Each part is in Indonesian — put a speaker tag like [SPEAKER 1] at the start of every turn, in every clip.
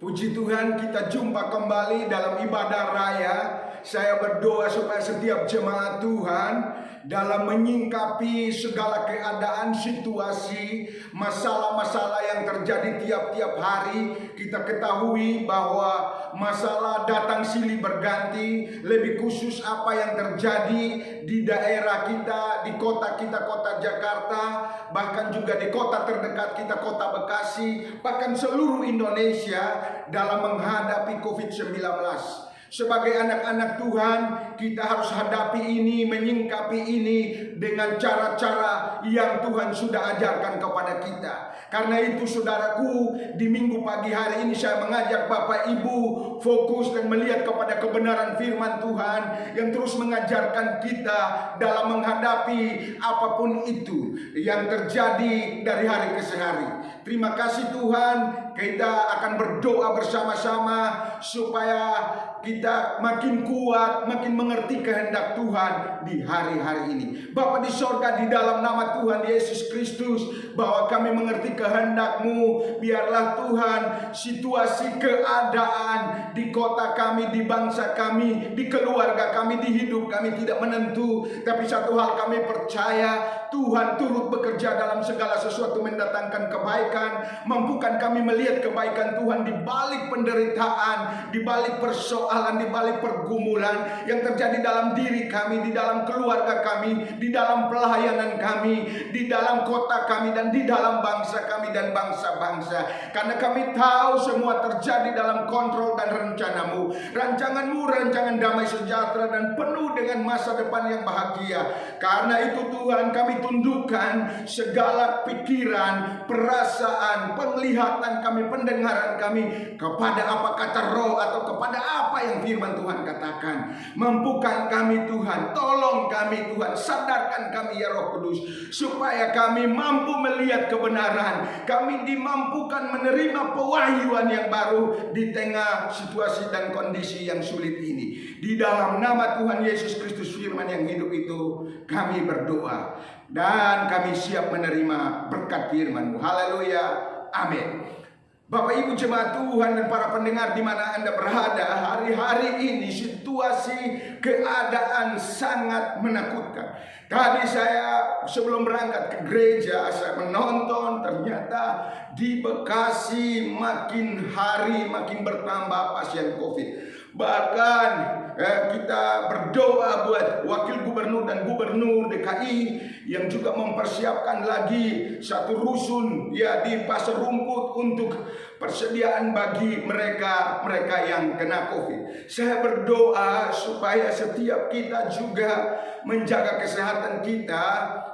[SPEAKER 1] Puji Tuhan, kita jumpa kembali dalam ibadah raya. Saya berdoa supaya setiap jemaat Tuhan dalam menyingkapi segala keadaan, situasi, masalah-masalah yang terjadi tiap-tiap hari. Kita ketahui bahwa masalah datang silih berganti. Lebih khusus apa yang terjadi di daerah kita, di kota kita, kota Jakarta, bahkan juga di kota terdekat kita, kota Bekasi, bahkan seluruh Indonesia dalam menghadapi COVID-19. Sebagai anak-anak Tuhan, kita harus hadapi ini, menyingkapi ini dengan cara-cara yang Tuhan sudah ajarkan kepada kita. Karena itu saudaraku, di minggu pagi hari ini saya mengajak Bapak Ibu fokus dan melihat kepada kebenaran firman Tuhan yang terus mengajarkan kita dalam menghadapi apapun itu yang terjadi dari hari ke hari. Terima kasih Tuhan, kita akan berdoa bersama-sama supaya kita makin kuat, makin mengerti kehendak Tuhan di hari-hari ini. Bapa di sorga, di dalam nama Tuhan Yesus Kristus, bahwa kami mengerti kehendak-Mu. Biarlah Tuhan situasi keadaan di kota kami, di bangsa kami, di keluarga kami, di hidup kami tidak menentu. Tapi satu hal kami percaya, Tuhan turut bekerja dalam segala sesuatu mendatangkan kebaikan. Mampukan kami melihat kebaikan Tuhan di balik penderitaan, di balik persoalan, di balik pergumulan yang terjadi dalam diri kami, di dalam keluarga kami, di dalam pelayanan kami, di dalam kota kami, dan di dalam bangsa kami dan bangsa-bangsa. Karena kami tahu semua terjadi dalam kontrol dan rencana-Mu. Rancangan-Mu, rancangan damai sejahtera dan penuh dengan masa depan yang bahagia. Karena itu Tuhan, kami tundukkan segala pikiran, perasaan, penglihatan kami, pendengaran kami kepada apa kata roh atau kepada apa yang firman Tuhan katakan. Mampukan kami Tuhan, tolong kami Tuhan, sadarkan kami ya Roh Kudus, supaya kami mampu melihat kebenaran. Kami dimampukan menerima pewahyuan yang baru di tengah situasi dan kondisi yang sulit ini. Di dalam nama Tuhan Yesus Kristus firman yang hidup itu kami berdoa, dan kami siap menerima berkat firman-Mu. Haleluya, amin. Bapak Ibu jemaat Tuhan dan para pendengar di mana Anda berada, hari-hari ini situasi keadaan sangat menakutkan. Tadi saya sebelum berangkat ke gereja, saya menonton, ternyata di Bekasi makin hari makin bertambah pasien COVID. Bahkan kita berdoa buat wakil gubernur dan gubernur DKI yang juga mempersiapkan lagi satu rusun ya di Pasar Rumput untuk persediaan bagi mereka yang kena COVID. Saya berdoa supaya setiap kita juga menjaga kesehatan kita.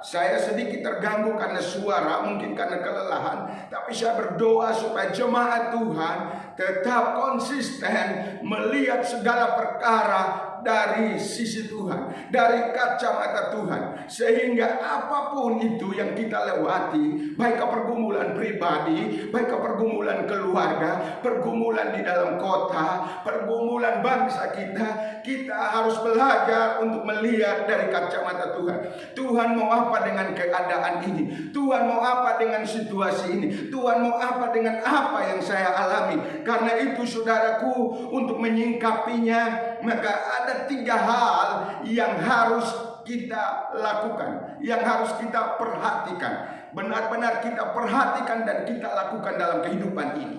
[SPEAKER 1] Saya sedikit terganggu karena suara, mungkin karena kelelahan, tapi saya berdoa supaya jemaat Tuhan tetap konsisten melihat segala perkara dari sisi Tuhan, dari kacamata Tuhan, sehingga apapun itu yang kita lewati, baik pergumulan pribadi, baik pergumulan keluarga, pergumulan di dalam kota, pergumulan bangsa kita harus belajar untuk melihat dari kacamata Tuhan. Tuhan mau apa dengan keadaan ini? Tuhan mau apa dengan situasi ini? Tuhan mau apa dengan apa yang saya alami? Karena itu saudaraku, untuk menyingkapinya, maka ada 3 hal yang harus kita lakukan, yang harus kita perhatikan. Benar-benar kita perhatikan dan kita lakukan dalam kehidupan ini.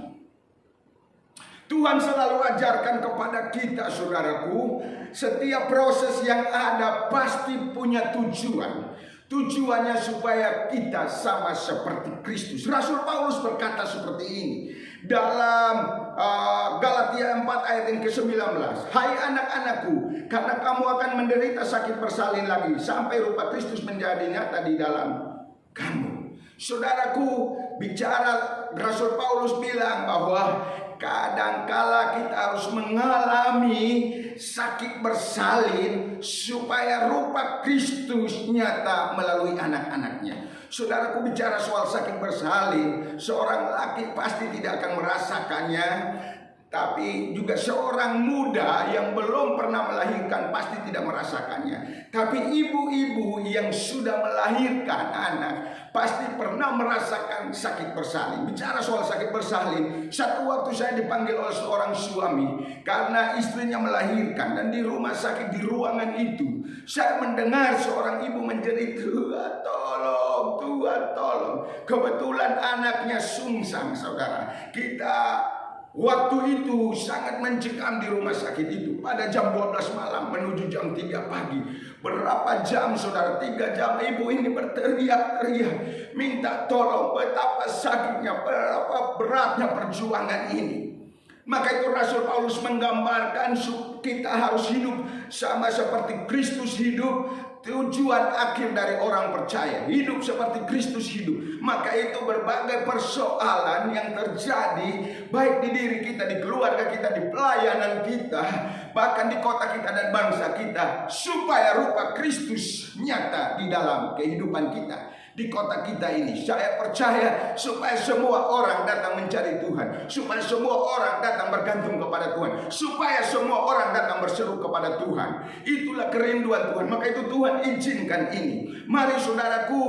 [SPEAKER 1] Tuhan selalu ajarkan kepada kita saudaraku, setiap proses yang ada pasti punya tujuan. Tujuannya supaya kita sama seperti Kristus. Rasul Paulus berkata seperti ini dalam Galatia 4 ayat yang ke-19. Hai anak-anakku, karena kamu akan menderita sakit bersalin lagi, sampai rupa Kristus menjadi nyata di dalam kamu. Saudaraku, bicara Rasul Paulus bilang bahwa kadangkala kita harus mengalami sakit bersalin supaya rupa Kristus nyata melalui anak-anaknya. Saudaraku, bicara soal sakit bersalin, seorang laki pasti tidak akan merasakannya. Tapi juga seorang muda yang belum pernah melahirkan pasti tidak merasakannya. Tapi ibu-ibu yang sudah melahirkan anak pasti pernah merasakan sakit bersalin. Bicara soal sakit bersalin, satu waktu saya dipanggil oleh seorang suami karena istrinya melahirkan, dan di rumah sakit, di ruangan itu saya mendengar seorang ibu menjerit, "Tuhan tolong, Tuhan tolong." Kebetulan anaknya sungsang, saudara. Kita waktu itu sangat mencekam di rumah sakit itu. Pada jam 12 malam menuju jam 3 pagi. Berapa jam, saudara? 3 jam ibu ini berteriak-teriak minta tolong. Betapa sakitnya, berapa beratnya perjuangan ini. Maka itu Rasul Paulus menggambarkan kita harus hidup sama seperti Kristus hidup. Tujuan akhir dari orang percaya hidup seperti Kristus hidup. Maka itu berbagai persoalan yang terjadi, baik di diri kita, di keluarga kita, di pelayanan kita, bahkan di kota kita dan bangsa kita, supaya rupa Kristus nyata di dalam kehidupan kita. Di kota kita ini, saya percaya supaya semua orang datang mencari Tuhan, supaya semua orang datang bergantung kepada Tuhan, supaya semua orang datang berseru kepada Tuhan. Itulah kerinduan Tuhan. Maka itu Tuhan izinkan ini. Mari saudaraku,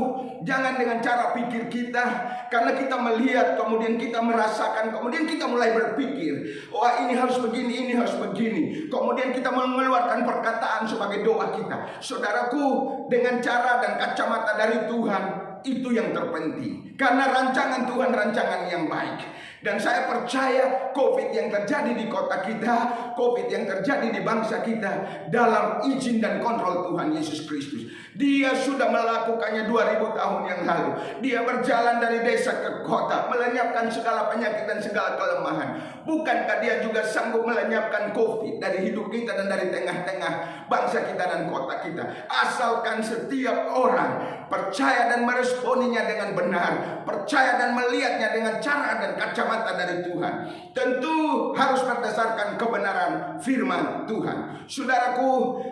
[SPEAKER 1] jangan dengan cara pikir kita, karena kita melihat, kemudian kita merasakan, kemudian kita mulai berpikir, wah ini harus begini, ini harus begini. Kemudian kita mengeluarkan perkataan sebagai doa kita. Saudaraku, dengan cara dan kacamata dari Tuhan, itu yang terpenting. Karena rancangan Tuhan rancangan yang baik. Dan saya percaya COVID yang terjadi di kota kita, COVID yang terjadi di bangsa kita, dalam izin dan kontrol Tuhan Yesus Kristus. Dia sudah melakukannya 2000 tahun yang lalu. Dia berjalan dari desa ke kota, melenyapkan segala penyakit dan segala kelemahan. Bukankah dia juga sanggup melenyapkan COVID dari hidup kita dan dari tengah-tengah bangsa kita dan kota kita? Asalkan setiap orang percaya dan meresponinya dengan benar, percaya dan melihatnya dengan cara dan kacamata dari Tuhan. Tentu harus berdasarkan kebenaran firman Tuhan. Saudaraku,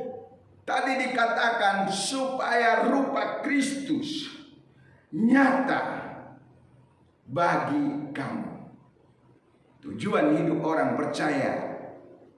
[SPEAKER 1] tadi dikatakan supaya rupa Kristus nyata bagi kamu. Tujuan hidup orang percaya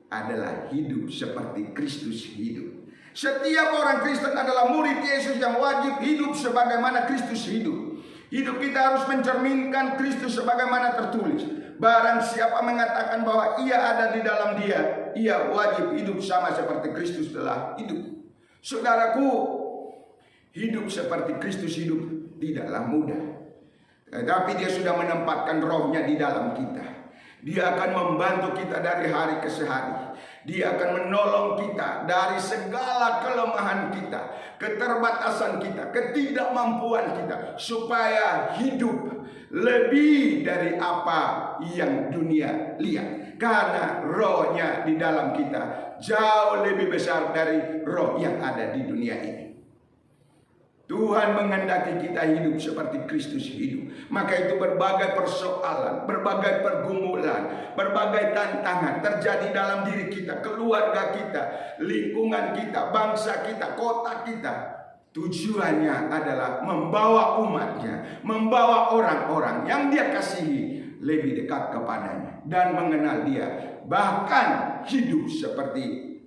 [SPEAKER 1] adalah hidup seperti Kristus hidup. Setiap orang Kristen adalah murid Yesus yang wajib hidup sebagaimana Kristus hidup. Hidup kita harus mencerminkan Kristus sebagaimana tertulis. Barang siapa mengatakan bahwa ia ada di dalam dia, ia wajib hidup sama seperti Kristus telah hidup. Saudaraku, hidup seperti Kristus hidup tidaklah mudah. Tetapi dia sudah menempatkan rohnya di dalam kita. Dia akan membantu kita dari hari ke hari. Dia akan menolong kita dari segala kelemahan kita, keterbatasan kita, ketidakmampuan kita, supaya hidup lebih dari apa yang dunia lihat. Karena rohnya di dalam kita jauh lebih besar dari roh yang ada di dunia ini. Tuhan menghendaki kita hidup seperti Kristus hidup. Maka itu berbagai persoalan, berbagai pergumulan, berbagai tantangan terjadi dalam diri kita, keluarga kita, lingkungan kita, bangsa kita, kota kita. Tujuannya adalah membawa umatnya, membawa orang-orang yang dia kasihi lebih dekat kepadanya dan mengenal dia, bahkan hidup seperti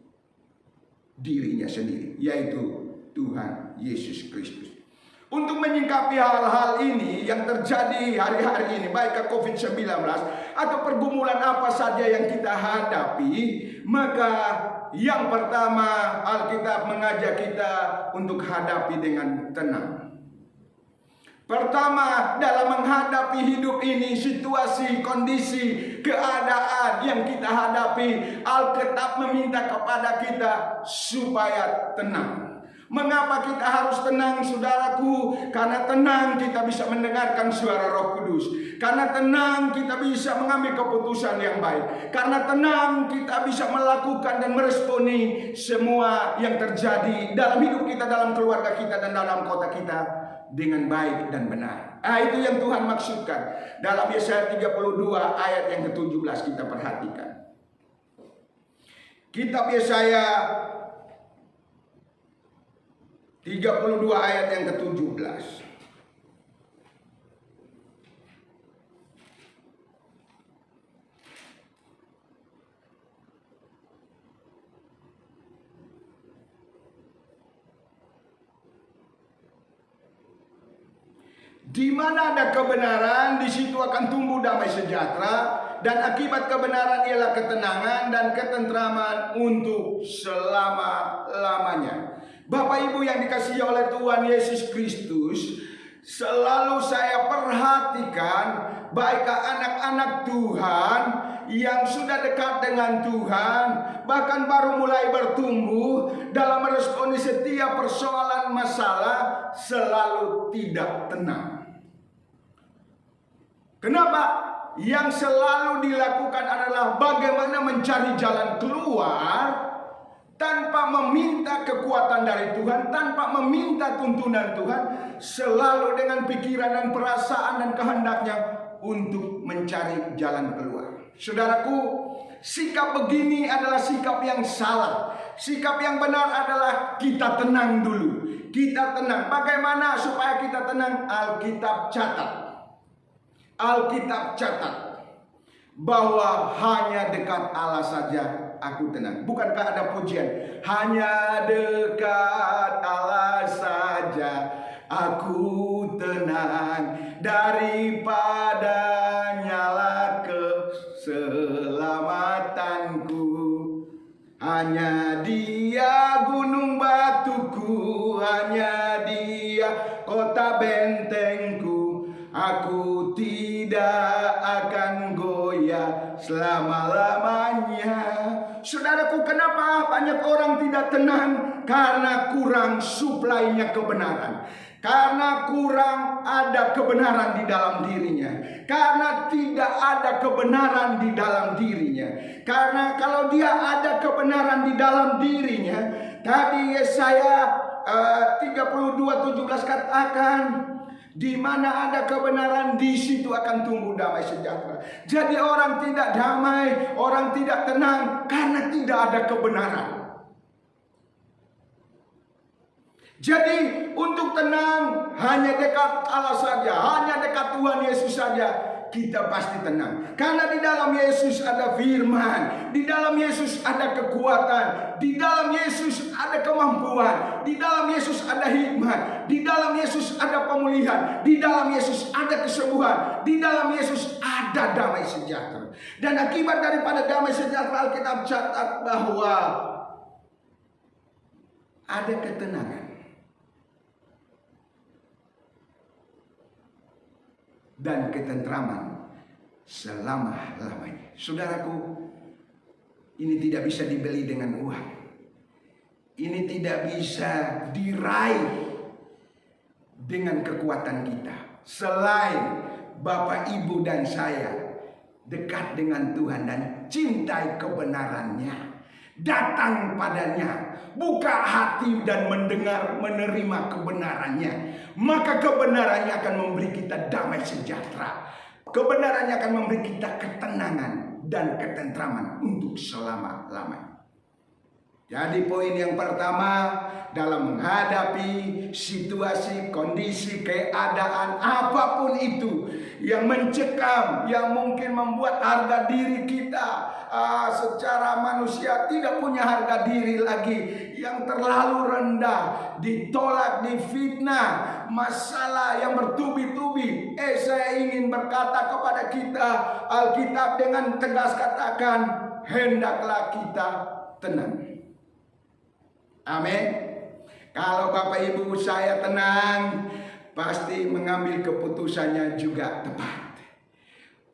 [SPEAKER 1] dirinya sendiri, yaitu Tuhan Yesus Kristus. Untuk menyingkapi hal-hal ini yang terjadi hari-hari ini, baik COVID-19 atau pergumulan apa saja yang kita hadapi, maka yang pertama Alkitab mengajak kita untuk hadapi dengan tenang. Pertama, dalam menghadapi hidup ini, situasi, kondisi, keadaan yang kita hadapi, Alkitab meminta kepada kita supaya tenang. Mengapa kita harus tenang, saudaraku? Karena tenang kita bisa mendengarkan suara Roh Kudus. Karena tenang kita bisa mengambil keputusan yang baik. Karena tenang kita bisa melakukan dan meresponi semua yang terjadi dalam hidup kita, dalam keluarga kita, dan dalam kota kita dengan baik dan benar. Itu yang Tuhan maksudkan. Dalam Yesaya 32 ayat yang ke-17 kita perhatikan. Kitab Yesaya 32 ayat yang ke-17. Di mana ada kebenaran, di situ akan tumbuh damai sejahtera, dan akibat kebenaran ialah ketenangan dan ketentraman untuk selama-lamanya. Bapak Ibu yang dikasihi oleh Tuhan Yesus Kristus, selalu saya perhatikan baik anak-anak Tuhan yang sudah dekat dengan Tuhan, bahkan baru mulai bertumbuh dalam meresponi setiap persoalan masalah, selalu tidak tenang. Kenapa? Yang selalu dilakukan adalah bagaimana mencari jalan keluar tanpa meminta kekuatan dari Tuhan, tanpa meminta tuntunan Tuhan, selalu dengan pikiran dan perasaan dan kehendaknya untuk mencari jalan keluar. Saudaraku, sikap begini adalah sikap yang salah. Sikap yang benar adalah kita tenang dulu. Kita tenang. Bagaimana supaya kita tenang? Alkitab catat. Alkitab catat bahwa hanya dekat Allah saja aku tenang. Bukankah ada pujian? Hanya dekat Allah saja aku tenang, daripada nyala keselamatanku. Hanya Dia gunung batuku, hanya Dia kota bentengku. Aku tidak akan goyah selama-lamanya. Saudaraku, kenapa banyak orang tidak tenang? Karena kurang suplainya kebenaran. Karena kurang ada kebenaran di dalam dirinya. Karena tidak ada kebenaran di dalam dirinya. Karena kalau dia ada kebenaran di dalam dirinya, tadi Yesaya 32:17 katakan, di mana ada kebenaran, di situ akan tumbuh damai sejahtera. Jadi orang tidak damai, orang tidak tenang karena tidak ada kebenaran. Jadi untuk tenang hanya dekat Allah saja, hanya dekat Tuhan Yesus saja, kita pasti tenang. Karena di dalam Yesus ada firman, di dalam Yesus ada kekuatan, di dalam Yesus ada kemampuan, di dalam Yesus ada hikmat, di dalam Yesus ada pemulihan, di dalam Yesus ada kesembuhan, di dalam Yesus ada damai sejahtera. Dan akibat daripada damai sejahtera, Alkitab catat bahwa ada ketenangan dan ketentraman selama-lamanya. Saudaraku, ini tidak bisa dibeli dengan uang. Ini tidak bisa diraih dengan kekuatan kita. Selain Bapak, Ibu, dan saya dekat dengan Tuhan dan cintai kebenarannya, datang padanya, buka hati dan mendengar, menerima kebenarannya, maka kebenarannya akan memberi kita damai sejahtera. Kebenarannya akan memberi kita ketenangan dan ketentraman untuk selama-lamanya. Jadi poin yang pertama, dalam menghadapi situasi, kondisi, keadaan apapun itu yang mencekam, yang mungkin membuat harga diri kita secara manusia tidak punya harga diri lagi, yang terlalu rendah, ditolak, difitnah, masalah yang bertubi-tubi. Saya ingin berkata kepada kita, Alkitab dengan tegas katakan, hendaklah kita tenang. Amin. Kalau Bapak Ibu saya tenang, pasti mengambil keputusannya juga tepat.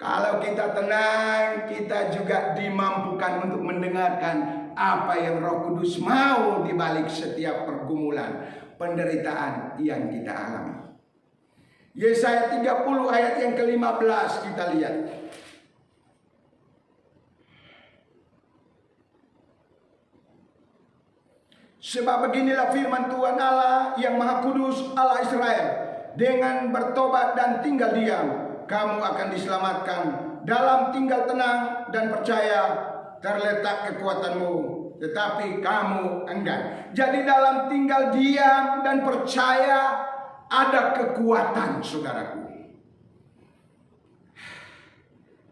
[SPEAKER 1] Kalau kita tenang, kita juga dimampukan untuk mendengarkan apa yang Roh Kudus mau di balik setiap pergumulan, penderitaan yang kita alami. Yesaya 30 ayat yang ke-15 kita lihat. Sebab beginilah firman Tuhan Allah yang Maha Kudus, Allah Israel. Dengan bertobat dan tinggal diam, kamu akan diselamatkan. Dalam tinggal tenang dan percaya terletak kekuatanmu, tetapi kamu enggan. Jadi dalam tinggal diam dan percaya ada kekuatan, saudaraku.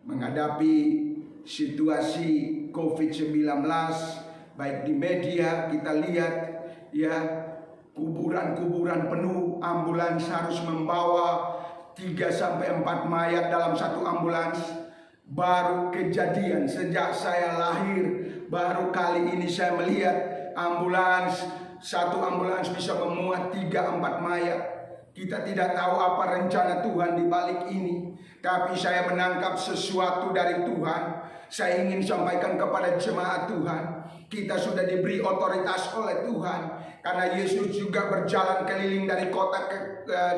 [SPEAKER 1] Menghadapi situasi COVID-19, baik di media kita lihat ya, kuburan-kuburan penuh, ambulans harus membawa 3-4 mayat dalam satu ambulans. Baru kejadian sejak saya lahir, baru kali ini saya melihat satu ambulans bisa memuat 3-4 mayat. Kita tidak tahu apa rencana Tuhan di balik ini, tapi saya menangkap sesuatu dari Tuhan. Saya ingin sampaikan kepada jemaat Tuhan, kita sudah diberi otoritas oleh Tuhan. Karena Yesus juga berjalan keliling dari kota ke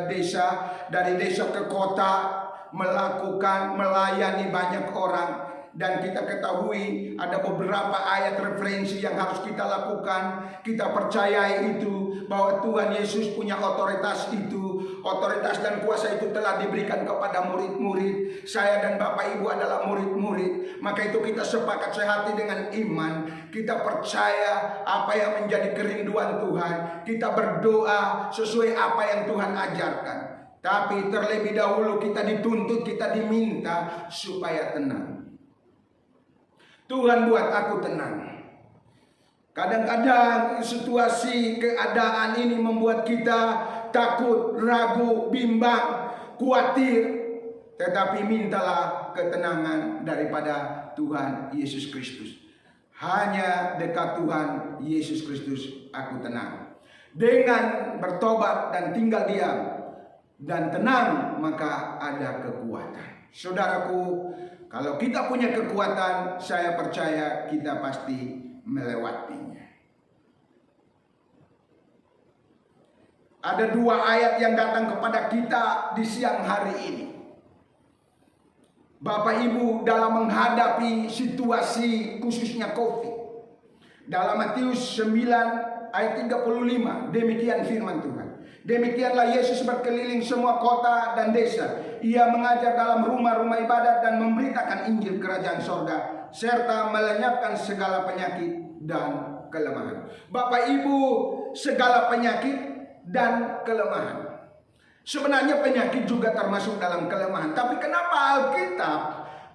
[SPEAKER 1] desa, dari desa ke kota, melayani banyak orang. Dan kita ketahui ada beberapa ayat referensi yang harus kita lakukan. Kita percayai itu, bahwa Tuhan Yesus punya otoritas itu. Otoritas dan kuasa itu telah diberikan kepada murid-murid. Saya dan Bapak Ibu adalah murid-murid. Maka itu kita sepakat sehati dengan iman. Kita percaya apa yang menjadi kerinduan Tuhan. Kita berdoa sesuai apa yang Tuhan ajarkan. Tapi terlebih dahulu kita dituntut, kita diminta supaya tenang. Tuhan buat aku tenang. Kadang-kadang situasi keadaan ini membuat kita takut, ragu, bimbang, khawatir. Tetapi mintalah ketenangan daripada Tuhan Yesus Kristus. Hanya dekat Tuhan Yesus Kristus aku tenang. Dengan bertobat dan tinggal diam dan tenang, maka ada kekuatan. Saudaraku, kalau kita punya kekuatan, saya percaya kita pasti melewatinya. Ada 2 ayat yang datang kepada kita di siang hari ini. Bapak Ibu, dalam menghadapi situasi khususnya COVID, dalam Matius 9 ayat 35, demikian firman Tuhan. Demikianlah Yesus berkeliling semua kota dan desa. Ia mengajar dalam rumah-rumah ibadat dan memberitakan Injil kerajaan sorga, serta melenyapkan segala penyakit dan kelemahan. Bapak Ibu, segala penyakit dan kelemahan. Sebenarnya penyakit juga termasuk dalam kelemahan. Tapi kenapa Alkitab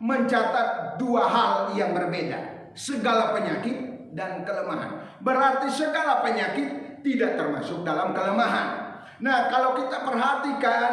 [SPEAKER 1] mencatat 2 hal yang berbeda? Segala penyakit dan kelemahan. Berarti segala penyakit tidak termasuk dalam kelemahan. Nah, kalau kita perhatikan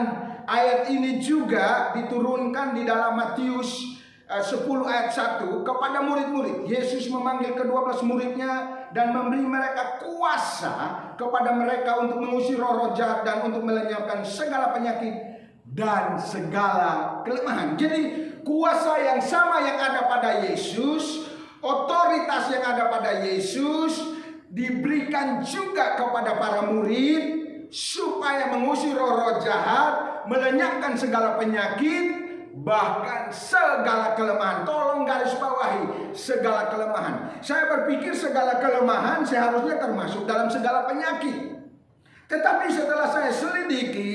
[SPEAKER 1] ayat ini juga diturunkan di dalam Matius 10 ayat 1 kepada murid-murid. Yesus memanggil ke-12 muridnya dan memberi mereka kuasa kepada mereka untuk mengusir roh-roh jahat dan untuk melenyapkan segala penyakit dan segala kelemahan. Jadi kuasa yang sama yang ada pada Yesus, otoritas yang ada pada Yesus diberikan juga kepada para murid supaya mengusir roh-roh jahat, melenyapkan segala penyakit, bahkan segala kelemahan. Tolong garis bawahi, segala kelemahan. Saya berpikir segala kelemahan seharusnya termasuk dalam segala penyakit. Tetapi setelah saya selidiki,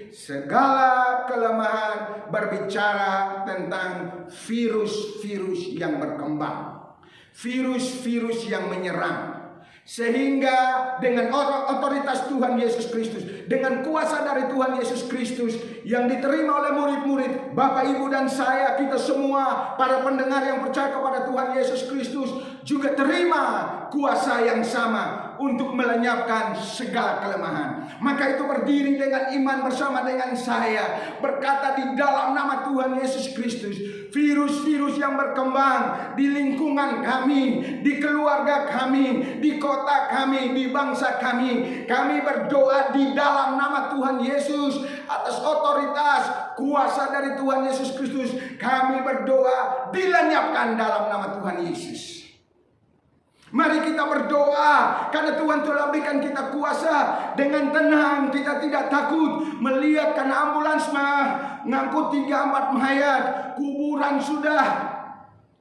[SPEAKER 1] segala kelemahan berbicara tentang virus-virus yang berkembang, virus-virus yang menyerang. Sehingga dengan otoritas Tuhan Yesus Kristus, dengan kuasa dari Tuhan Yesus Kristus yang diterima oleh murid-murid, Bapak, Ibu, dan saya, kita semua para pendengar yang percaya kepada Tuhan Yesus Kristus juga terima kuasa yang sama untuk melenyapkan segala kelemahan. Maka itu berdiri dengan iman bersama dengan saya, berkata di dalam nama Tuhan Yesus Kristus, virus-virus yang berkembang di lingkungan kami, di keluarga kami, di kota kami, di bangsa kami, kami berdoa di dalam nama Tuhan Yesus atas otoritas kuasa dari Tuhan Yesus Kristus. Kami berdoa dilenyapkan dalam nama Tuhan Yesus. Mari kita berdoa, karena Tuhan telah berikan kita kuasa. Dengan tenang, kita tidak takut melihat karena ambulans mengangkut 3-4 mayat. Kuburan sudah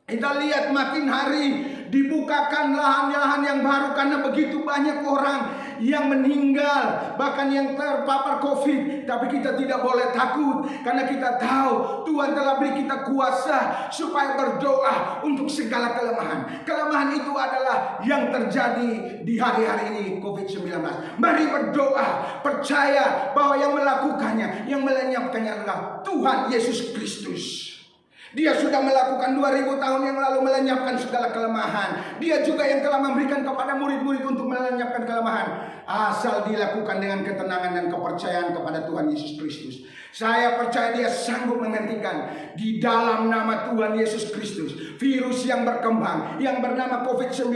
[SPEAKER 1] kita lihat makin hari dibukakan lahan-lahan yang baru karena begitu banyak orang yang meninggal, bahkan yang terpapar COVID. Tapi kita tidak boleh takut, karena kita tahu Tuhan telah beri kita kuasa supaya berdoa untuk segala kelemahan. Kelemahan itu adalah yang terjadi di hari-hari ini, COVID-19. Mari berdoa, percaya bahwa yang melakukannya, yang melenyapkannya adalah Tuhan Yesus Kristus. Dia sudah melakukan 2000 tahun yang lalu melenyapkan segala kelemahan. Dia juga yang telah memberikan kepada murid-murid untuk melenyapkan kelemahan. Asal dilakukan dengan ketenangan dan kepercayaan kepada Tuhan Yesus Kristus. Saya percaya dia sanggup menghentikan di dalam nama Tuhan Yesus Kristus virus yang berkembang yang bernama COVID-19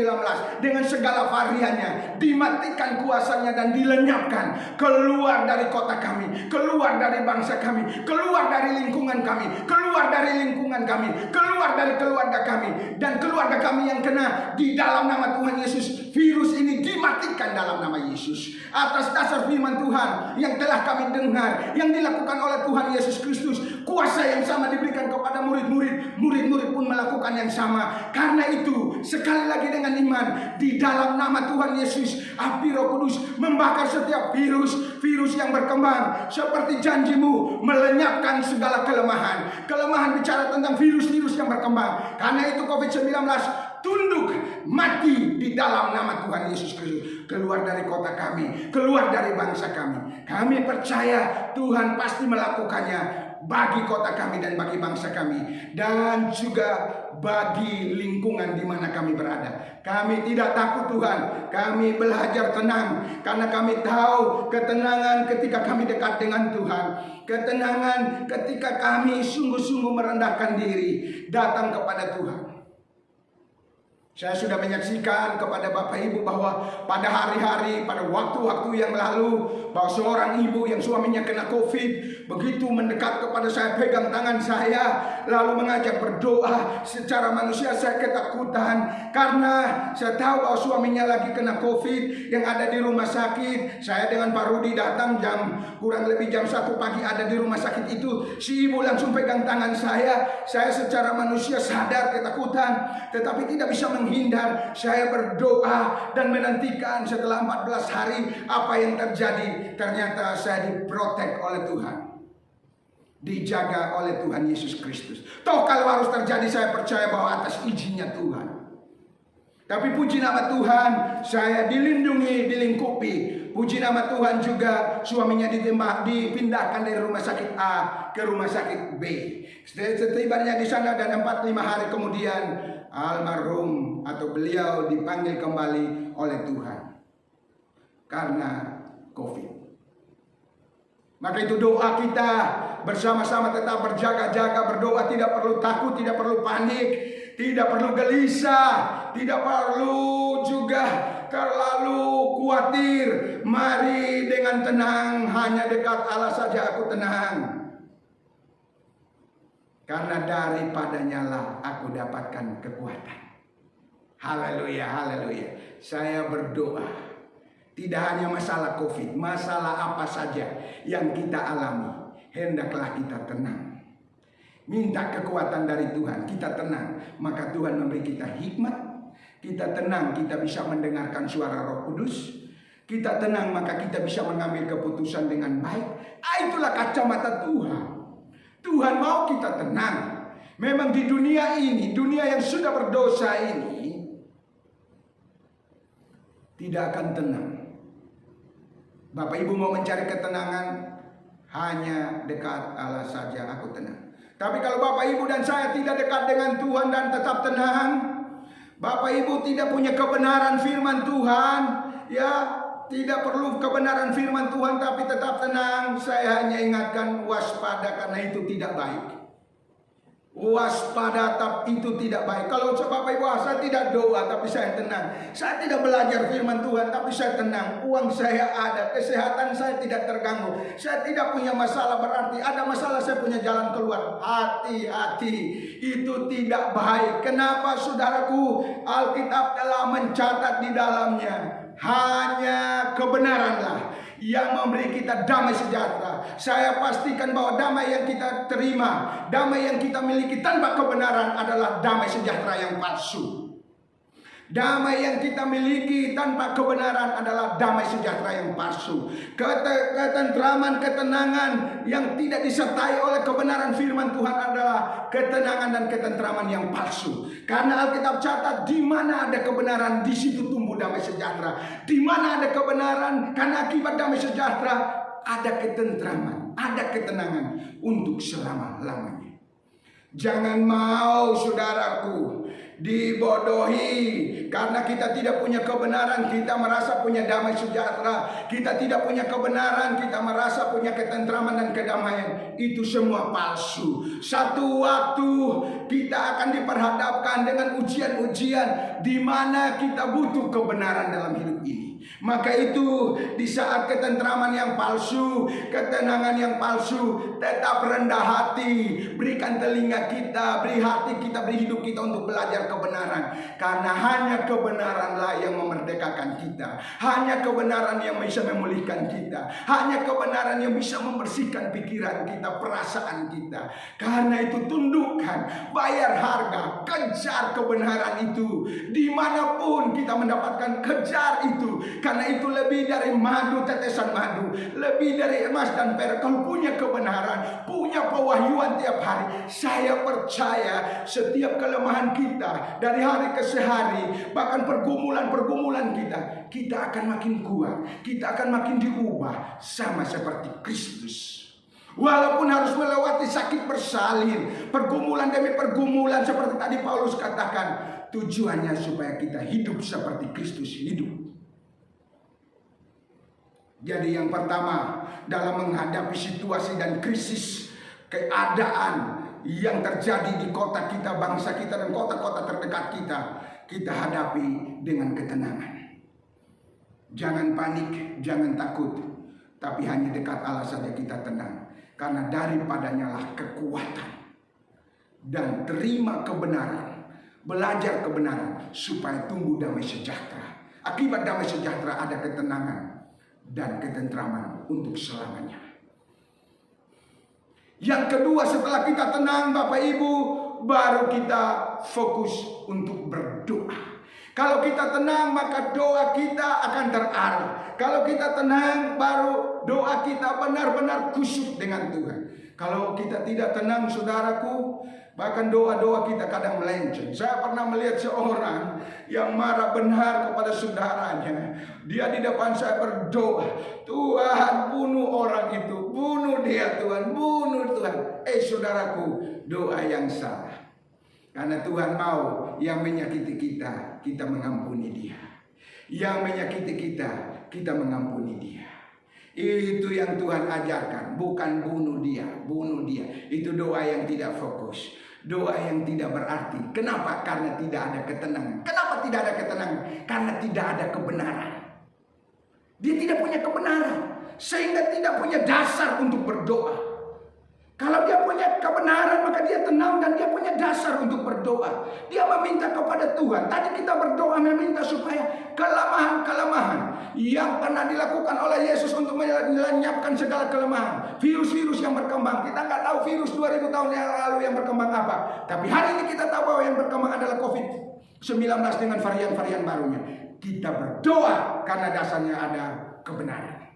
[SPEAKER 1] dengan segala variannya. Dimatikan kuasanya dan dilenyapkan keluar dari kota kami, keluar dari bangsa kami, keluar dari lingkungan kami, keluar dari lingkungan kami, keluar dari keluarga kami, dan keluarga kami yang kena di dalam nama Tuhan Yesus. Virus ini dimatikan dalam nama Yesus. Atas dasar firman Tuhan yang telah kami dengar, yang dilakukan oleh Tuhan Yesus Kristus, kuasa yang sama diberikan kepada murid-murid. Murid-murid pun melakukan yang sama. Karena itu, sekali lagi dengan iman di dalam nama Tuhan Yesus, api Roh Kudus membakar setiap virus yang berkembang seperti janjimu melenyapkan segala kelemahan. Kelemahan bicara tentang virus-virus yang berkembang. Karena itu COVID-19 tunduk mati di dalam nama Tuhan Yesus Kristus. Keluar dari kota kami, keluar dari bangsa kami. Kami percaya Tuhan pasti melakukannya bagi kota kami dan bagi bangsa kami, dan juga bagi lingkungan di mana kami berada. Kami tidak takut Tuhan. Kami belajar tenang karena kami tahu ketenangan ketika kami dekat dengan Tuhan. Ketenangan ketika kami sungguh-sungguh merendahkan diri datang kepada Tuhan. Saya sudah menyaksikan kepada Bapak Ibu bahwa pada hari-hari, pada waktu-waktu yang lalu, bahwa seorang ibu yang suaminya kena COVID begitu mendekat kepada saya, pegang tangan saya, lalu mengajak berdoa. Secara manusia saya ketakutan karena saya tahu bahwa suaminya lagi kena COVID yang ada di rumah sakit. Saya dengan Pak Rudi datang kurang lebih jam 1 pagi ada di rumah sakit itu. Si ibu langsung pegang tangan saya. Saya secara manusia sadar ketakutan, tetapi tidak bisa menghindar. Saya berdoa dan menantikan setelah 14 hari apa yang terjadi. Ternyata saya diprotek oleh Tuhan, dijaga oleh Tuhan Yesus Kristus. Toh kalau harus terjadi, saya percaya bahwa atas izinnya Tuhan. Tapi puji nama Tuhan, saya dilindungi, dilingkupi. Puji nama Tuhan juga, suaminya dipindahkan dari rumah sakit A ke rumah sakit B. Setibanya di sana dan 4-5 hari kemudian almarhum atau beliau dipanggil kembali oleh Tuhan karena COVID. Maka itu doa kita bersama-sama tetap berjaga-jaga, berdoa, tidak perlu takut, tidak perlu panik, tidak perlu gelisah, tidak perlu juga terlalu khawatir. Mari dengan tenang, hanya dekat Allah saja aku tenang. Karena daripadanya lah aku dapatkan kekuatan. Haleluya, haleluya. Saya berdoa. Tidak hanya masalah COVID, masalah apa saja yang kita alami, hendaklah kita tenang. Minta kekuatan dari Tuhan, kita tenang, maka Tuhan memberi kita hikmat. Kita tenang, kita bisa mendengarkan suara Roh Kudus. Kita tenang, maka kita bisa mengambil keputusan dengan baik. Itulah kacamata Tuhan. Tuhan mau kita tenang. Memang di dunia ini, dunia yang sudah berdosa ini, tidak akan tenang. Bapak Ibu mau mencari ketenangan, hanya dekat Allah saja aku tenang. Tapi kalau Bapak Ibu dan saya tidak dekat dengan Tuhan dan tetap tenang, Bapak Ibu tidak punya kebenaran firman Tuhan, ya tidak perlu kebenaran firman Tuhan tapi tetap tenang. Saya hanya ingatkan waspada, karena itu tidak baik. Waspada, tapi itu tidak baik. Kalau Bapak Ibu, saya tidak doa tapi saya tenang. Saya tidak belajar firman Tuhan tapi saya tenang. Uang saya ada, kesehatan saya tidak terganggu. Saya tidak punya masalah, berarti ada masalah saya punya jalan keluar. Hati-hati, itu tidak baik. Kenapa saudaraku? Alkitab telah mencatat di dalamnya, hanya kebenaranlah yang memberi kita damai sejahtera. Saya pastikan bahwa damai yang kita terima, damai yang kita miliki tanpa kebenaran adalah damai sejahtera yang palsu. Damai yang kita miliki tanpa kebenaran adalah damai sejahtera yang palsu. Ketentraman, ketenangan yang tidak disertai oleh kebenaran firman Tuhan adalah ketenangan dan ketentraman yang palsu. Karena Alkitab catat, di mana ada kebenaran, di situ tumbuh damai sejahtera. Di mana ada kebenaran, karena akibat damai sejahtera ada ketentraman, ada ketenangan untuk selama-lamanya. Jangan mau saudaraku dibodohi karena kita tidak punya kebenaran, kita merasa punya damai sejahtera. Kita tidak punya kebenaran, kita merasa punya ketentraman dan kedamaian. Itu semua palsu. Satu waktu kita akan diperhadapkan dengan ujian-ujian di mana kita butuh kebenaran dalam hidup ini. Maka itu di saat ketentraman yang palsu, ketenangan yang palsu, tetap rendah hati. Berikan telinga kita, beri hati kita, beri hidup kita untuk belajar kebenaran. Karena hanya kebenaranlah yang memerdekakan kita. Hanya kebenaran yang bisa memulihkan kita. Hanya kebenaran yang bisa membersihkan pikiran kita, perasaan kita. Karena itu tundukkan, bayar harga, kejar kebenaran itu. Dimanapun kita mendapatkan, kejar itu. Karena itu lebih dari madu, tetesan madu, lebih dari emas dan perak. Kalau punya kebenaran, punya pewahyuan tiap hari, saya percaya setiap kelemahan kita dari hari ke hari, bahkan pergumulan-pergumulan kita akan makin kuat, kita akan makin diubah sama seperti Kristus. Walaupun harus melewati sakit bersalin, pergumulan demi pergumulan seperti tadi Paulus katakan, tujuannya supaya kita hidup seperti Kristus hidup. Jadi yang pertama, dalam menghadapi situasi dan krisis keadaan yang terjadi di kota kita, bangsa kita, dan kota-kota terdekat kita, kita hadapi dengan ketenangan. Jangan panik, jangan takut, tapi hanya dekat Allah saja kita tenang. Karena daripadanya lah kekuatan. Dan terima kebenaran, belajar kebenaran, supaya tumbuh damai sejahtera. Akibat damai sejahtera ada ketenangan dan ketentraman untuk selamanya. Yang kedua, setelah kita tenang Bapak Ibu, baru kita fokus untuk berdoa. Kalau kita tenang, maka doa kita akan terarah. Kalau kita tenang, baru doa kita benar-benar khusyuk dengan Tuhan. Kalau kita tidak tenang saudaraku, bahkan doa-doa kita kadang melenceng. Saya pernah melihat seorang yang marah benar kepada saudaranya. Dia di depan saya berdoa, Tuhan bunuh orang itu, bunuh dia Tuhan, bunuh Tuhan. Saudaraku, doa yang salah. Karena Tuhan mau yang menyakiti kita, kita mengampuni dia. Yang menyakiti kita, kita mengampuni dia. Itu yang Tuhan ajarkan, bukan bunuh dia, bunuh dia. Itu doa yang tidak fokus, doa yang tidak berarti. Kenapa? Karena tidak ada ketenangan. Kenapa tidak ada ketenangan? Karena tidak ada kebenaran. Dia tidak punya kebenaran, sehingga tidak punya dasar untuk berdoa. Kalau dia punya kebenaran, maka dia tenang dan dia punya dasar untuk berdoa. Dia meminta kepada Tuhan. Tadi kita berdoa meminta supaya kelemahan-kelemahan yang pernah dilakukan oleh Yesus untuk melenyapkan segala kelemahan, virus-virus yang berkembang. Kita nggak tahu virus 2000 tahun yang lalu yang berkembang apa. Tapi hari ini kita tahu bahwa yang berkembang adalah COVID-19 dengan varian-varian barunya. Kita berdoa karena dasarnya ada kebenaran.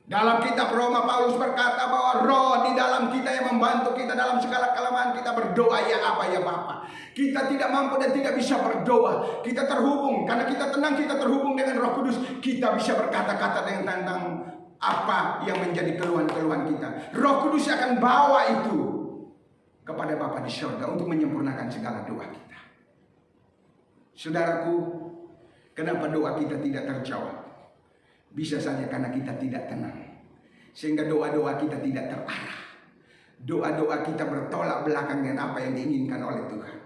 [SPEAKER 1] Dalam kitab Roma, Paulus berkata bahwa roh di dalam kita yang membantu kita dalam segala kelemahan kita berdoa ya apa ya Bapa. Kita tidak mampu dan tidak bisa berdoa. Kita terhubung, karena kita tenang, kita terhubung dengan Roh Kudus. Kita bisa berkata-kata dengan tentang apa yang menjadi keluhan-keluhan kita. Roh Kudus akan bawa itu kepada Bapa di surga untuk menyempurnakan segala doa kita. Saudaraku, kenapa doa kita tidak terjawab? Bisa saja karena kita tidak tenang, sehingga doa-doa kita tidak terarah. Doa-doa kita bertolak belakang dengan apa yang diinginkan oleh Tuhan.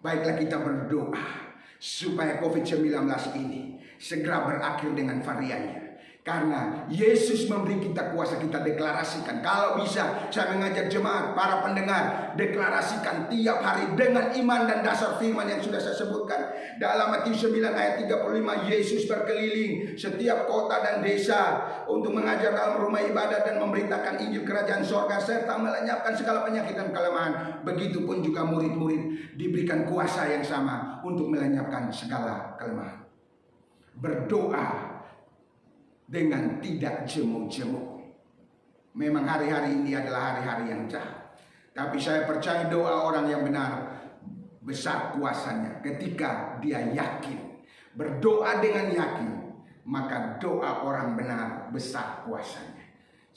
[SPEAKER 1] Baiklah kita berdoa supaya COVID-19 ini segera berakhir dengan variannya. Karena Yesus memberi kita kuasa, kita deklarasikan. Kalau bisa, saya mengajak jemaat, para pendengar, deklarasikan tiap hari dengan iman dan dasar firman yang sudah saya sebutkan. Dalam Matius 9 ayat 35, Yesus berkeliling setiap kota dan desa untuk mengajar dalam rumah ibadat dan memberitakan Injil Kerajaan Sorga serta melenyapkan segala penyakit dan kelemahan. Begitupun juga murid-murid diberikan kuasa yang sama untuk melenyapkan segala kelemahan. Berdoa dengan tidak jemu-jemu. Memang hari-hari ini adalah hari-hari yang jahat, tapi saya percaya doa orang yang benar besar kuasanya ketika dia yakin. Berdoa dengan yakin, maka doa orang benar besar kuasanya.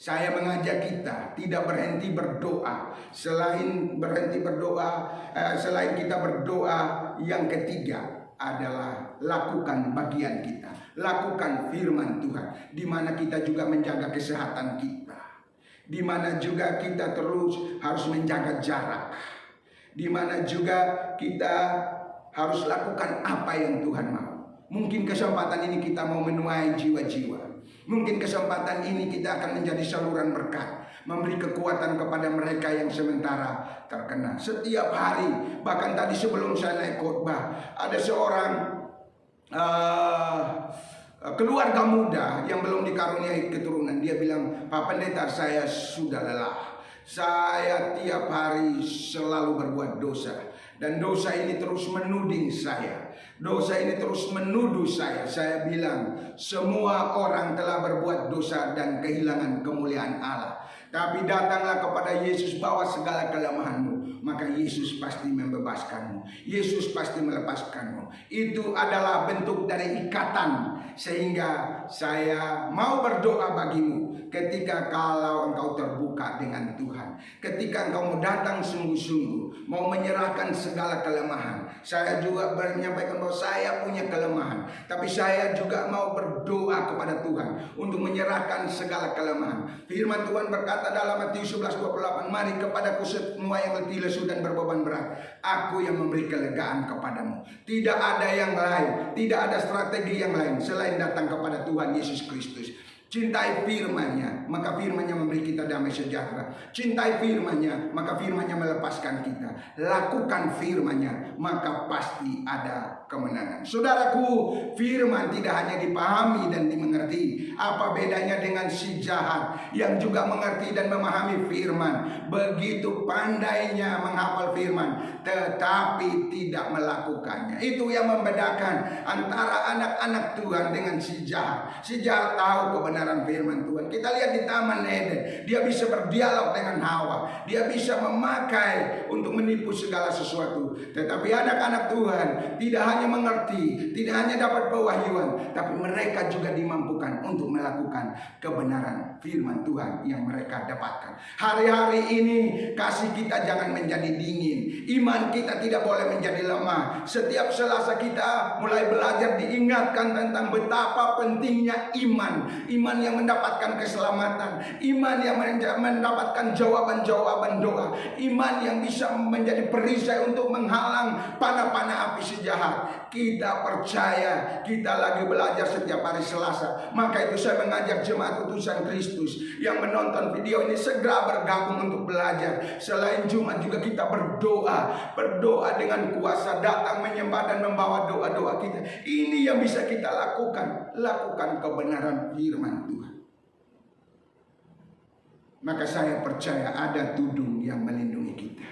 [SPEAKER 1] Saya mengajak kita tidak berhenti berdoa. Selain berhenti berdoa, selain kita berdoa, yang ketiga adalah lakukan bagian kita. Lakukan firman Tuhan, di mana kita juga menjaga kesehatan kita, di mana juga kita terus harus menjaga jarak, di mana juga kita harus lakukan apa yang Tuhan mau. Mungkin kesempatan ini kita mau menuai jiwa-jiwa. Mungkin kesempatan ini kita akan menjadi saluran berkat, memberi kekuatan kepada mereka yang sementara terkena. Setiap hari, bahkan tadi sebelum saya naik khotbah, ada seorang keluarga muda yang belum dikaruniai keturunan. Dia bilang, "Pak Pendeta, saya sudah lelah. Saya tiap hari selalu berbuat dosa. Dan dosa ini terus menuding saya. Dosa ini terus menuduh saya." Saya bilang, semua orang telah berbuat dosa dan kehilangan kemuliaan Allah. Tapi datanglah kepada Yesus, bawa segala kelemahanmu, maka Yesus pasti membebaskanmu. Yesus pasti melepaskanmu. Itu adalah bentuk dari ikatan. Sehingga saya mau berdoa bagimu, ketika kalau engkau terbuka dengan Tuhan, ketika engkau mau datang sungguh-sungguh, mau menyerahkan segala kelemahan. Saya juga menyampaikan bahwa saya punya kelemahan, tapi saya juga mau berdoa kepada Tuhan untuk menyerahkan segala kelemahan. Firman Tuhan berkata dalam Matius 11:28, "Mari kepadaku semua yang letih lesu dan berbeban berat, aku yang memberi kelegaan kepadamu." Tidak ada yang lain, tidak ada strategi yang lain selain datang kepada Tuhan Yesus Kristus. Cintai firman-Nya, maka firman-Nya memberi kita damai sejahtera. Cintai firman-Nya, maka firman-Nya melepaskan kita. Lakukan firman-Nya, maka pasti ada kemenangan. Saudaraku, firman tidak hanya dipahami dan dimengerti. Apa bedanya dengan si jahat yang juga mengerti dan memahami firman? Begitu pandainya menghafal firman, tetapi tidak melakukannya. Itu yang membedakan antara anak-anak Tuhan dengan si jahat. Si jahat tahu kebenaran firman Tuhan. Kita lihat di Taman Eden, dia bisa berdialog dengan Hawa, dia bisa memakai untuk menipu segala sesuatu. Tetapi anak-anak Tuhan tidak hanya mengerti, tidak hanya dapat pewahyuan, tapi mereka juga dimampukan untuk melakukan kebenaran firman Tuhan yang mereka dapatkan. Hari-hari ini kasih kita jangan menjadi dingin, iman kita tidak boleh menjadi lemah. Setiap Selasa kita mulai belajar diingatkan tentang betapa pentingnya iman. Iman yang mendapatkan keselamatan, iman yang mendapatkan jawaban-jawaban doa, iman yang bisa menjadi perisai untuk menghalang panah-panah api sejahat. Kita percaya, kita lagi belajar setiap hari Selasa. Maka itu saya mengajak jemaat utusan Kristus yang menonton video ini segera bergabung untuk belajar. Selain Jumat juga kita berdoa, berdoa dengan kuasa, datang menyembah dan membawa doa-doa kita. Ini yang bisa kita lakukan, lakukan kebenaran firman Tuhan. Maka saya percaya ada tudung yang melindungi kita.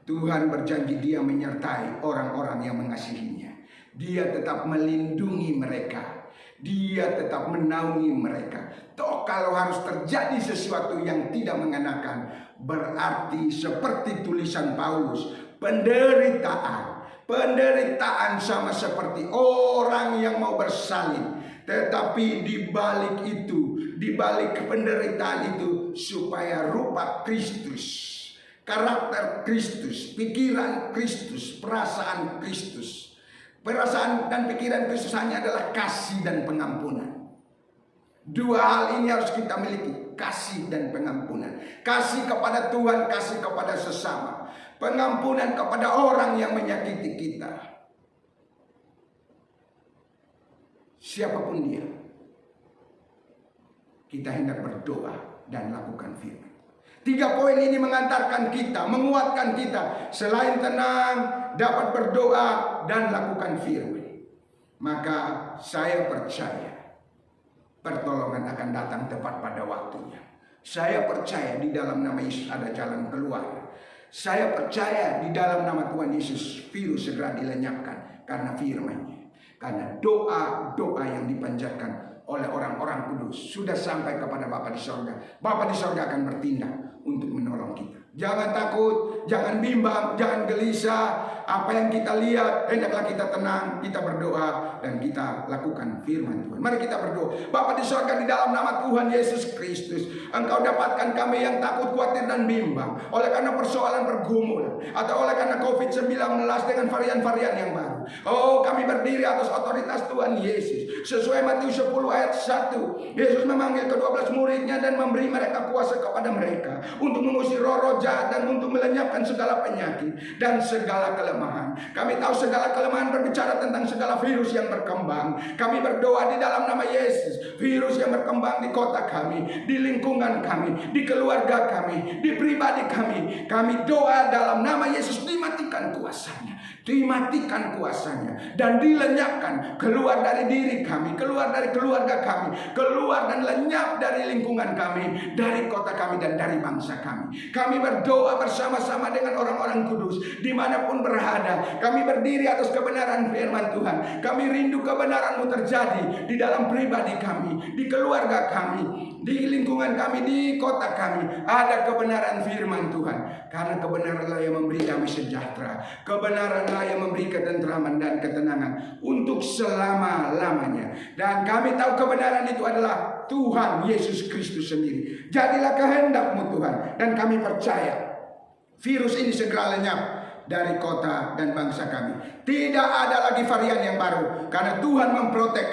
[SPEAKER 1] Tuhan berjanji dia menyertai orang-orang yang mengasihinya. Dia tetap melindungi mereka. Dia tetap menaungi mereka. Toh kalau harus terjadi sesuatu yang tidak mengenakan, berarti seperti tulisan Paulus, penderitaan. Penderitaan sama seperti orang yang mau bersalin. Tetapi di balik itu, di balik penderitaan itu, supaya rupa Kristus, karakter Kristus, pikiran Kristus, perasaan Kristus. Perasaan dan pikiran Kristus hanya adalah kasih dan pengampunan. Dua hal ini harus kita miliki, kasih dan pengampunan. Kasih kepada Tuhan, kasih kepada sesama. Pengampunan kepada orang yang menyakiti kita. Siapapun dia, kita hendak berdoa dan lakukan firman. 3 poin ini mengantarkan kita, menguatkan kita. Selain tenang, dapat berdoa dan lakukan firman. Maka saya percaya pertolongan akan datang tepat pada waktunya. Saya percaya di dalam nama Yesus ada jalan keluar. Saya percaya di dalam nama Tuhan Yesus virus segera dilenyapkan karena firman-Nya. Karena doa-doa yang dipanjatkan oleh orang-orang kudus sudah sampai kepada Bapa di sorga. Bapa di sorga akan bertindak untuk menolong kita. Jangan takut, jangan bimbang, jangan gelisah. Apa yang kita lihat, hendaklah kita tenang, kita berdoa, dan kita lakukan firman Tuhan. Mari kita berdoa. Bapa di surga, di dalam nama Tuhan Yesus Kristus, Engkau dapatkan kami yang takut, khawatir, dan bimbang oleh karena persoalan pergumulan, atau oleh karena COVID-19 dengan varian-varian yang baru. Oh, kami berdiri atas otoritas Tuhan Yesus. Sesuai Matius 10 ayat 1, Yesus memanggil ke-12 muridnya dan memberi mereka kuasa kepada mereka untuk mengusir roh-roh jahat dan untuk melenyapkan segala penyakit dan segala kelemahan. Kami tahu segala kelemahan berbicara tentang segala virus yang berkembang. Kami berdoa di dalam nama Yesus, virus yang berkembang di kota kami, di lingkungan kami, di keluarga kami, di pribadi kami. Kami doa dalam nama Yesus, dimatikan kuasanya, dimatikan kuasanya, dan dilenyapkan keluar dari diri kami, keluar dari keluarga kami, keluar dan lenyap dari lingkungan kami, dari kota kami, dan dari bangsa kami. Kami berdoa bersama-sama dengan orang-orang kudus dimanapun berada. Kami berdiri atas kebenaran firman Tuhan. Kami rindu kebenaran-Mu terjadi di dalam pribadi kami, di keluarga kami, di lingkungan kami, di kota kami. Ada kebenaran firman Tuhan, karena kebenaranlah yang memberi damai sejahtera. Kebenaranlah yang memberi ketentraman dan ketenangan untuk selama-lamanya. Dan kami tahu kebenaran itu adalah Tuhan Yesus Kristus sendiri. Jadilah kehendak-Mu Tuhan, dan kami percaya virus ini segera lenyap dari kota dan bangsa kami. Tidak ada lagi varian yang baru, karena Tuhan memprotek,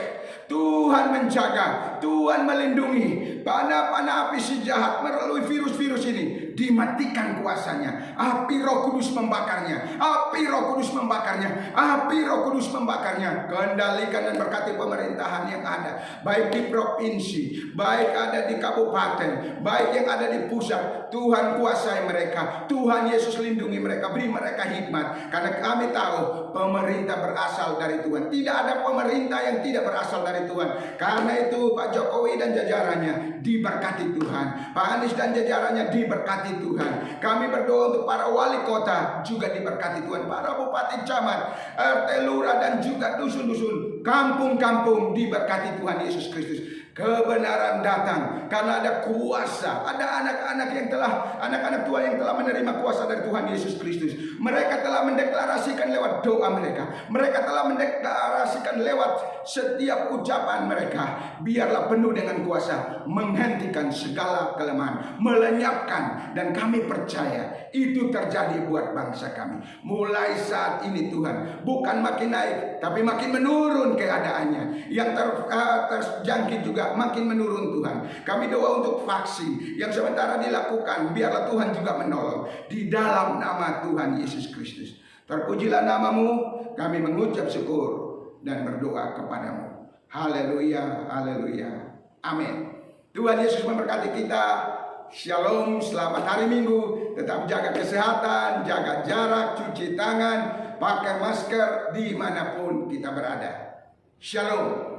[SPEAKER 1] Tuhan menjaga, Tuhan melindungi. Panah-panah api si jahat melalui virus-virus ini dimatikan kuasanya. Api Roh Kudus membakarnya, api Roh Kudus membakarnya, api Roh Kudus membakarnya. Kendalikan dan berkati pemerintahan yang ada, baik di provinsi, baik ada di kabupaten, baik yang ada di pusat. Tuhan kuasai mereka, Tuhan Yesus lindungi mereka, beri mereka hikmat. Karena kami tahu pemerintah berasal dari Tuhan. Tidak ada pemerintah yang tidak berasal dari Tuhan. Karena itu Pak Jokowi dan jajarannya diberkati Tuhan, Pak Anies dan jajarannya diberkati Tuhan. Kami berdoa untuk para wali kota juga diberkati Tuhan, para bupati, camat, RT, lurah, dan juga dusun-dusun, kampung-kampung diberkati Tuhan Yesus Kristus. Kebenaran datang karena ada kuasa. Ada anak-anak Tuhan yang telah menerima kuasa dari Tuhan Yesus Kristus. Mereka telah mendeklarasikan lewat doa mereka. Mereka telah mendeklarasikan lewat setiap ucapan mereka. Biarlah penuh dengan kuasa, menghentikan segala kelemahan, melenyapkan. Dan kami percaya itu terjadi buat bangsa kami. Mulai saat ini Tuhan, bukan makin naik, tapi makin menurun keadaannya. Yang terjangkit juga makin menurun Tuhan. Kami doa untuk vaksin yang sementara dilakukan, biarlah Tuhan juga menolong di dalam nama Tuhan Yesus Kristus. Terpujilah nama-Mu, kami mengucap syukur dan berdoa kepadamu. Haleluya, haleluya, amin. Tuhan Yesus memberkati kita. Shalom, selamat hari Minggu. Tetap jaga kesehatan, jaga jarak, cuci tangan, pakai masker dimanapun kita berada. Shalom.